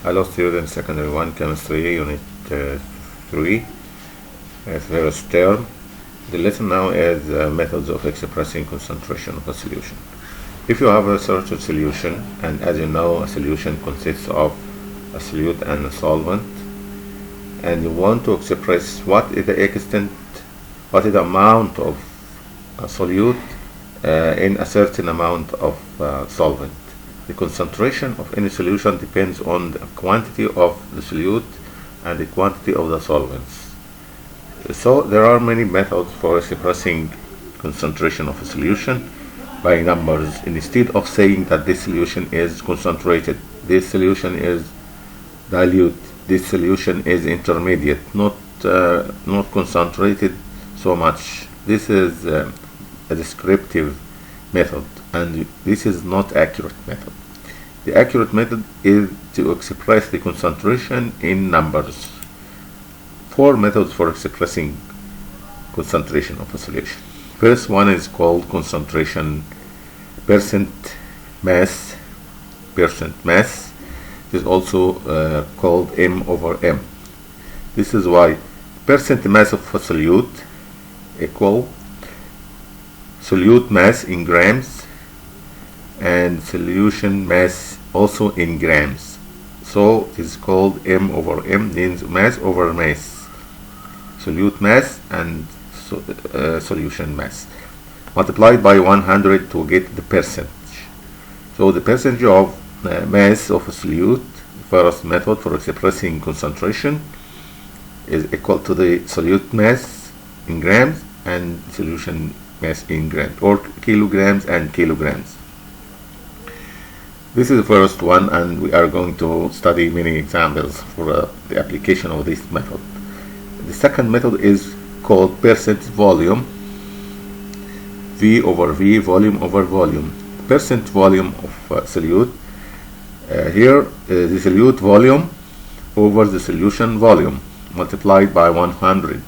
Hello students, Secondary 1 Chemistry, Unit 3, first term. The lesson now is methods of expressing concentration of a solution. If you have a certain solution, and as you know, a solution consists of a solute and a solvent, and you want to express what is the extent, what is the amount of a solute in a certain amount of solvent. The concentration of any solution depends on the quantity of the solute and the quantity of the solvents. So there are many methods for expressing concentration of a solution by numbers. Instead of saying that this solution is concentrated, this solution is dilute, this solution is intermediate, not concentrated so much. This is a descriptive method, and this is not accurate method. The accurate method is to express the concentration in numbers. 4 methods for expressing concentration of a solution. First one is called concentration percent mass. Percent mass is also called M over M. This is why percent mass of a solute equal solute mass in grams and solution mass also in grams. So it is called M over M, means mass over mass, solute mass and solution mass, multiplied by 100 to get the percentage. So the percentage of mass of a solute, first method for expressing concentration, is equal to the solute mass in grams and solution mass in grams, or kilograms and kilograms. This is the first one, and we are going to study many examples for the application of this method. The second method is called percent volume, V over V, volume over volume. Percent volume of solute, here the solute volume over the solution volume multiplied by 100.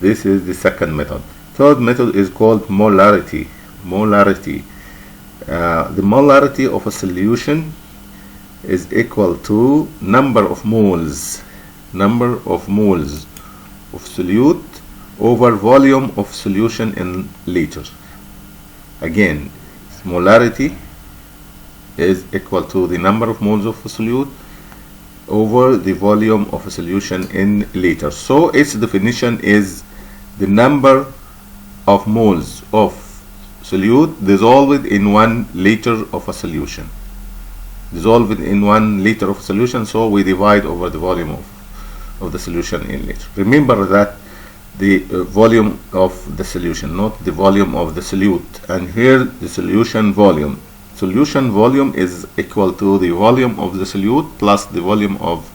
This is the second method. Third method is called molarity. Molarity. The molarity of a solution is equal to number of moles of solute over volume of solution in liter. Again, molarity is equal to the number of moles of a solute over the volume of a solution in liter. So its definition is the number of moles of solute dissolved in 1 liter of a solution. Dissolved in 1 liter of solution, so we divide over the volume of the solution in liter. Remember that the volume of the solution, not the volume of the solute. And here the solution volume. Solution volume is equal to the volume of the solute plus the volume of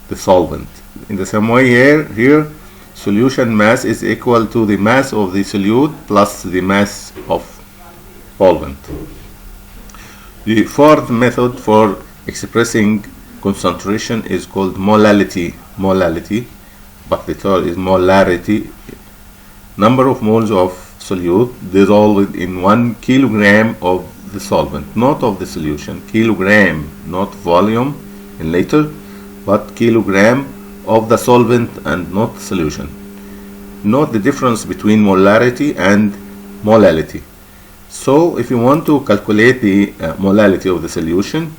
the solvent. In the same way here solution mass is equal to the mass of the solute plus the mass of solvent. The fourth method for expressing concentration is called molality. Molality, but the third is molarity. Number of moles of solute dissolved in 1 kilogram of the solvent, not of the solution. Kilogram, not volume in liter, but kilogram of the solvent and not solution. Note the difference between molarity and molality. So if you want to calculate the molality of the solution,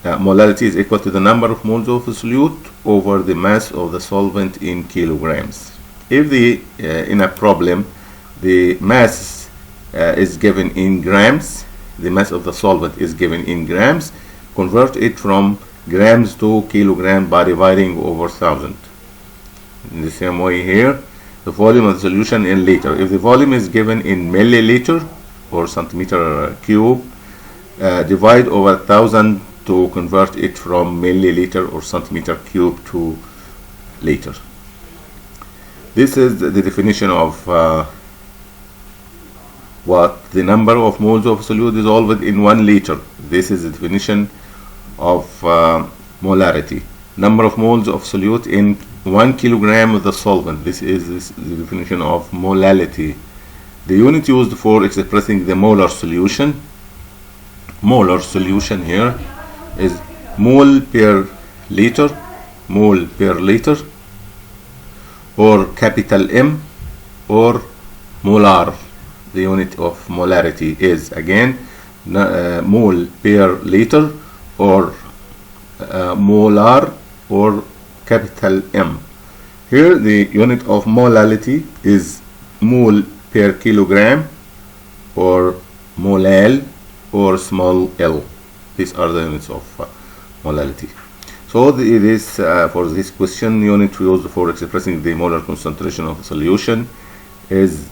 molality is equal to the number of moles of the solute over the mass of the solvent in kilograms. If in a problem the mass is given in grams, the mass of the solvent is given in grams, convert it from grams to kilogram by dividing over 1000. In the same way here, the volume of the solution in liter. If the volume is given in milliliter or centimeter cube, divide over 1000 to convert it from milliliter or centimeter cube to liter. This is the definition of what the number of moles of solute dissolved in 1 liter. This is the definition of molarity. Number of moles of solute in 1 kilogram of the solvent. This is the definition of molality. The unit used for expressing the molar solution here is mole per liter, mole per liter, or capital M, or molar. The unit of molarity is again mole per liter, or molar, or capital M. Here the unit of molality is mole per kilogram, or molal, or small l. These are the units of molality. So for this question, unit we use for expressing the molar concentration of a solution is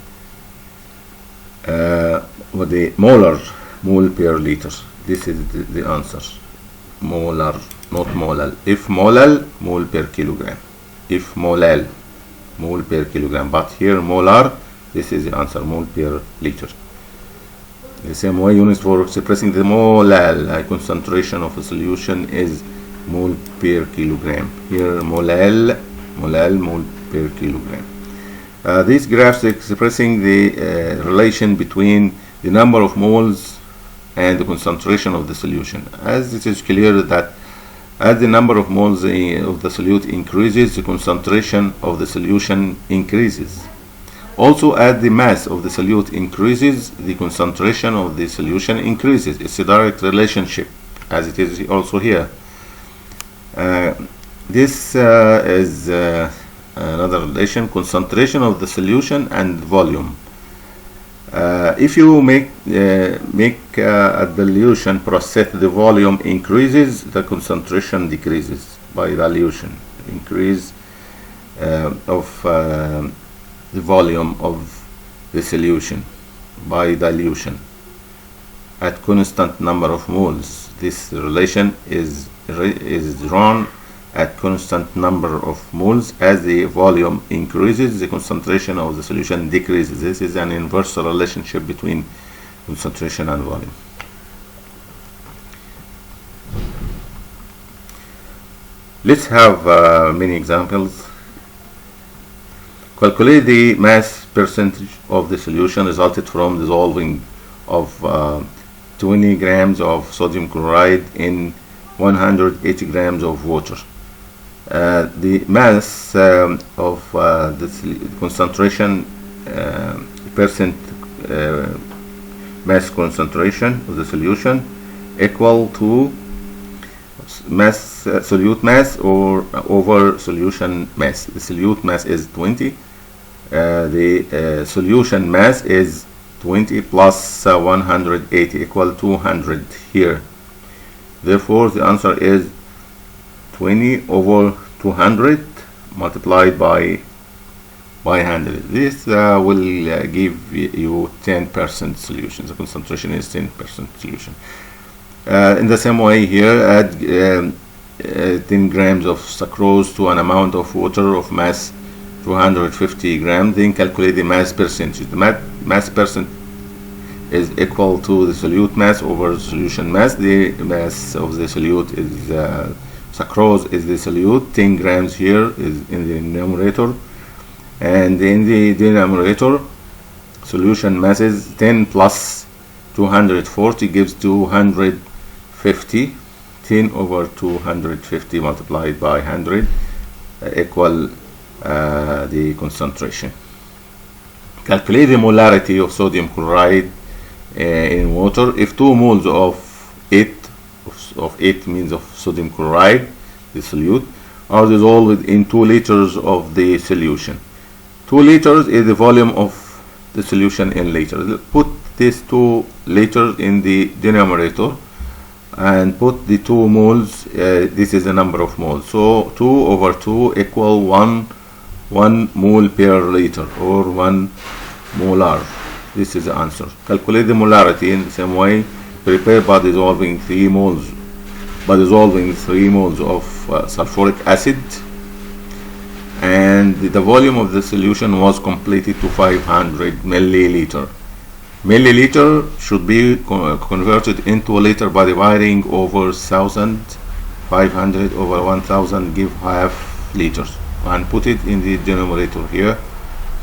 the molar, mole per liter. This is the answer. Molar, not molal. If molal, mole per kilogram. If molal, mole per kilogram. But here molar, this is the answer, mole per liter. The same way, units for expressing the molal concentration of a solution is mole per kilogram. Here molal, mole per kilogram. These graphs expressing the relation between the number of moles and the concentration of the solution. As it is clear that as the number of moles of the solute increases, the concentration of the solution increases. Also, as the mass of the solute increases, the concentration of the solution increases. It's a direct relationship, as it is also here. This is another relation: concentration of the solution and volume. If you make a dilution process, the volume increases, the concentration decreases by dilution. Increase of the volume of the solution by dilution at constant number of moles. This relation is drawn at constant number of moles. As the volume increases, the concentration of the solution decreases. This is an inverse relationship between concentration and volume. Let's have many examples. Calculate the mass percentage of the solution resulted from dissolving of 20 grams of sodium chloride in 180 grams of water. The mass of the concentration mass concentration of the solution equal to mass solute mass or over solution mass. The solute mass is 20. The solution mass is 20 plus 180 equal 200 here. Therefore, the answer is 20 over 200 multiplied by 100. This will give you 10% solution. The concentration is 10% solution. In the same way here, add 10 grams of sucrose to an amount of water of mass 250 grams. Then calculate the mass percentage. The mass percent is equal to the solute mass over solution mass. The mass of the solute is sucrose is the solute. 10 grams here is in the numerator, and in the denominator solution mass is 10 plus 240 gives 250. 10 over 250 multiplied by 100 equal the concentration. Calculate the molarity of sodium chloride in water. If 2 moles of 8 means of sodium chloride, the solute, are dissolved in 2 liters of the solution. 2 liters is the volume of the solution in liters. Put these 2 liters in the denominator and put the 2 moles. This is the number of moles. So 2 over 2 equal 1 mole per liter, or 1 molar. This is the answer. Calculate the molarity in the same way. Prepare by dissolving 3 moles of sulfuric acid, and the volume of the solution was completed to 500 milliliter. Milliliter should be converted into a liter by dividing over 1000. 500 over 1000 give half liters, and put it in the denominator here.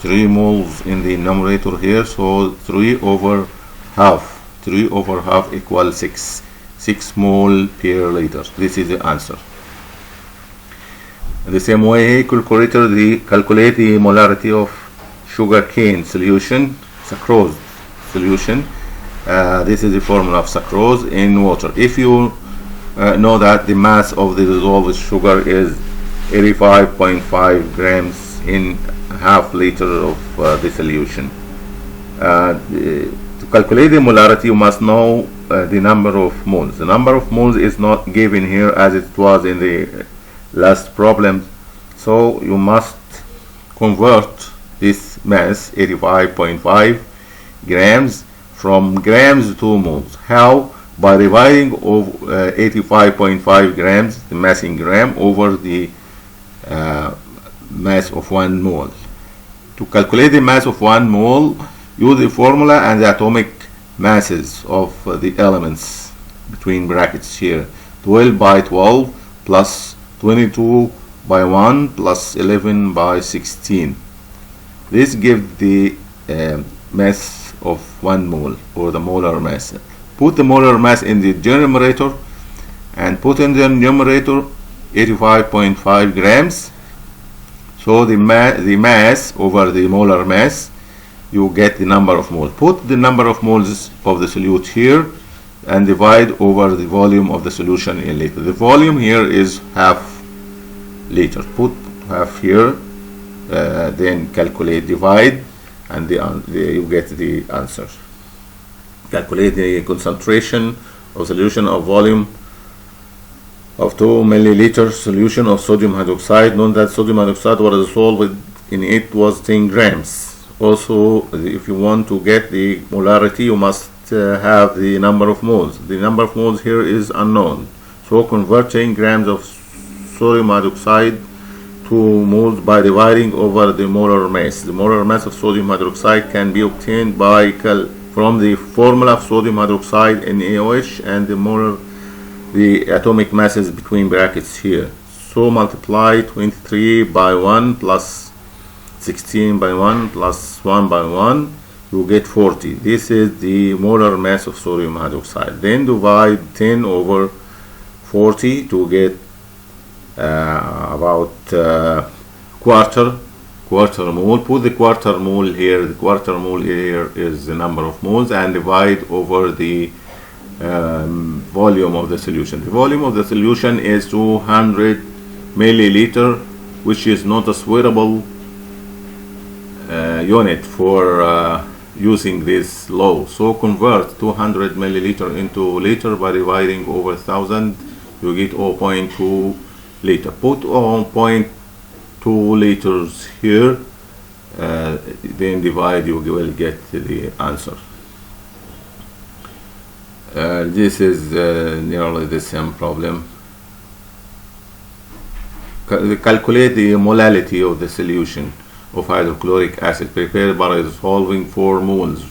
3 moles in the numerator here, so 3 over half equals 6. 6 mole per liter. This is the answer. In the same way, calculate the molarity of sugarcane solution, sucrose solution. This is the formula of sucrose in water. If you know that the mass of the dissolved sugar is 85.5 grams in half liter of the solution. To calculate the molarity, you must know the number of moles. The number of moles is not given here as it was in the last problem, so you must convert this mass 85.5 grams from grams to moles. How? By dividing of 85.5 grams, the mass in gram, over the mass of 1 mole. To calculate the mass of 1 mole, use the formula and the atomic masses of the elements between brackets here. 12 by 12 plus 22 by 1 plus 11 by 16. This gives the mass of 1 mole, or the molar mass. Put the molar mass in the numerator and put in the numerator 85.5 grams. So the mass over the molar mass, you get the number of moles. Put the number of moles of the solute here and divide over the volume of the solution in liter. The volume here is half liter. Put half here, then calculate, divide, and you get the answer. Calculate the concentration of solution of volume of 2 milliliter solution of sodium hydroxide. Note that sodium hydroxide was dissolved in it was 10 grams. Also, if you want to get the molarity, you must have the number of moles. The number of moles here is unknown, so convert 10 grams of sodium hydroxide to moles by dividing over the molar mass. The molar mass of sodium hydroxide can be obtained by from the formula of sodium hydroxide in NaOH and the atomic masses between brackets here. So multiply 23 by 1 plus 16 by 1 plus 1 by 1, you get 40. This is the molar mass of sodium hydroxide. Then divide 10 over 40 to get about quarter mole. Put the quarter mole here. The quarter mole here is the number of moles, and divide over the volume of the solution. The volume of the solution is 200 milliliter, which is not a suitable unit for using this law. So convert 200 milliliter into liter by dividing over 1000. You get 0.2 liter. Put 0.2 liters here, then divide, you will get the answer. This is nearly the same problem. Calculate the molality of the solution of hydrochloric acid prepared by dissolving 4 moles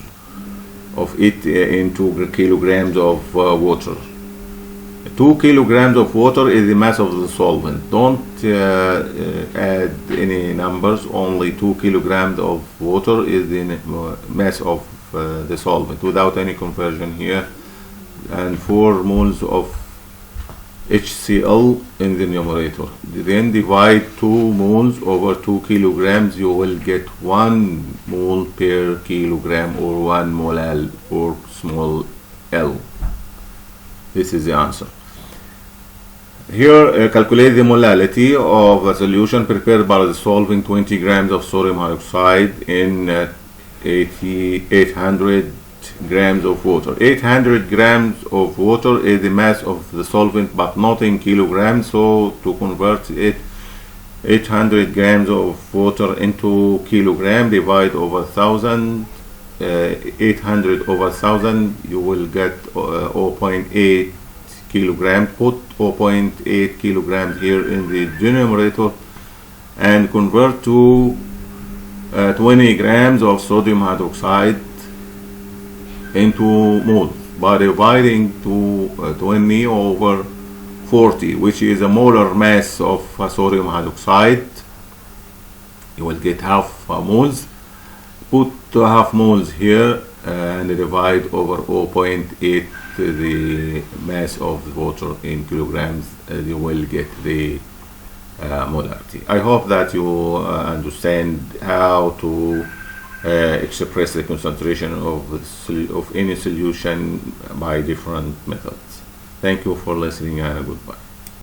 of it in 2 kilograms of water. 2 kilograms of water is the mass of the solvent. Don't add any numbers, only 2 kilograms of water is the mass of the solvent without any conversion here, and 4 moles of HCl in the numerator. Then divide 2 moles over 2 kilograms, you will get 1 mole per kilogram, or 1 molal, or small l. This is the answer. Here, calculate the molality of a solution prepared by dissolving 20 grams of sodium hydroxide in 800 grams of water. 800 grams of water is the mass of the solvent, but not in kilograms. So to convert it, 800 grams of water into kilogram, divide over 1000. 800 over 1000, you will get 0.8 kilogram. Put 0.8 kilograms here in the denominator and convert to 20 grams of sodium hydroxide into moles by dividing to 20 over 40, which is a molar mass of sodium hydroxide. You will get half moles. Put half moles here and divide over 0.8 the mass of the water in kilograms, you will get the molarity. I hope that you understand how to express the concentration of any solution by different methods. Thank you for listening and goodbye.